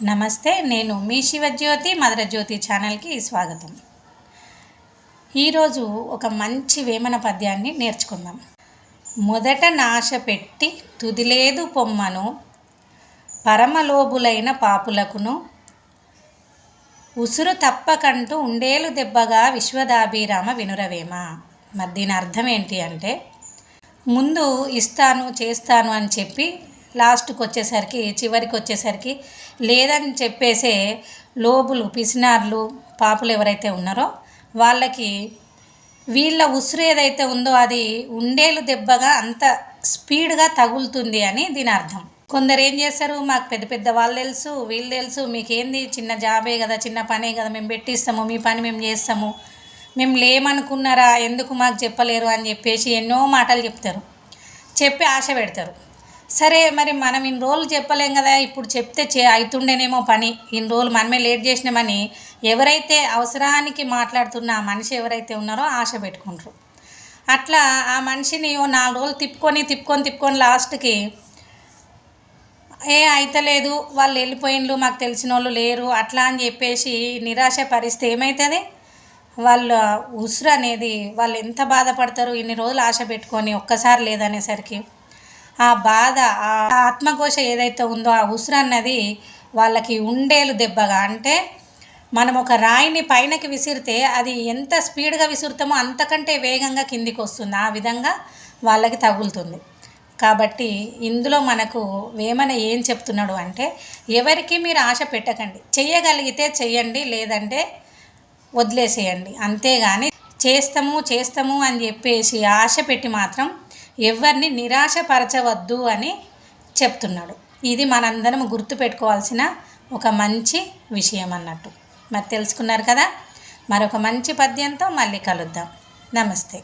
నమస్తే, నేను మీ శివజ్యోతి మధురజ్యోతి ఛానల్కి స్వాగతం. ఈరోజు ఒక మంచి వేమన పద్యాన్ని నేర్చుకుందాం. మొదట నాశ పెట్టి తుదిలేదు పొమ్మను, పరమలోబులైన పాపులకును, ఉసురు తప్పకంటూ ఉండేలు దెబ్బగా విశ్వదాభిరామ వినురవేమ. మరి దీని అర్థం ఏంటి అంటే, ముందు ఇస్తాను చేస్తాను అని చెప్పి లాస్ట్కి వచ్చేసరికి చివరికి వచ్చేసరికి లేదని చెప్పేసే లోబులు పిసినార్లు పాపులు ఎవరైతే ఉన్నారో వాళ్ళకి వీళ్ళ ఉసురు ఏదైతే ఉందో అది ఉండేలు దెబ్బగా అంత స్పీడ్గా తగులుతుంది అని దీని అర్థం. కొందరు ఏం చేస్తారు, మాకు పెద్ద పెద్ద వాళ్ళు తెలుసు వీళ్ళు తెలుసు, మీకేంది చిన్న జాబే కదా చిన్న పనే కదా మేము పెట్టిస్తాము, మీ పని మేము చేస్తాము, మేము లేమనుకున్నారా ఎందుకు మాకు చెప్పలేరు అని చెప్పేసి ఎన్నో మాటలు చెప్తారు, చెప్పి ఆశ పెడతారు. సరే, మరి మనం ఇన్ని రోజులు చెప్పలేం కదా, ఇప్పుడు చెప్తే అవుతుండేనేమో పని, ఇన్ని రోజులు మనమే లేట్ చేసినామని ఎవరైతే అవసరానికి మాట్లాడుతున్న ఆ మనిషి ఎవరైతే ఉన్నారో ఆశ పెట్టుకుంటారు. అట్లా ఆ మనిషిని 4 రోజులు తిప్పుకొని లాస్ట్కి అయితలేదు, వాళ్ళు వెళ్ళిపోయిండ్రు, మాకు తెలిసిన వాళ్ళు లేరు అట్లా అని చెప్పేసి నిరాశ పరిస్థితి ఏమవుతుంది, వాళ్ళ ఉసురు అనేది వాళ్ళు ఎంత బాధపడతారు. ఇన్ని రోజులు ఆశ పెట్టుకొని ఒక్కసారి లేదనేసరికి ఆ బాధ, ఆ ఆత్మఘోష ఏదైతే ఉందో ఆ ఉసురు అన్నది వాళ్ళకి ఉండేలు దెబ్బగా, అంటే మనం ఒక రాయిని పైనకి విసిరితే అది ఎంత స్పీడ్గా విసురుతామో అంతకంటే వేగంగా కిందికి వస్తుంది, ఆ విధంగా వాళ్ళకి తగులుతుంది. కాబట్టి ఇందులో మనకు వేమన ఏం చెప్తున్నాడు అంటే, ఎవరికి మీరు ఆశ పెట్టకండి, చెయ్యగలిగితే చెయ్యండి, లేదంటే వదిలేసేయండి, అంతేగాని చేస్తాము అని చెప్పేసి ఆశ పెట్టి మాత్రం ఎవరిని నిరాశపరచవద్దు అని చెప్తున్నాడు. ఇది మనందరం గుర్తుపెట్టుకోవాల్సిన ఒక మంచి విషయం అన్నట్టు. మరి తెలుసుకున్నారు కదా, మరొక మంచి పద్యంతో మళ్ళీ కలుద్దాం. నమస్తే.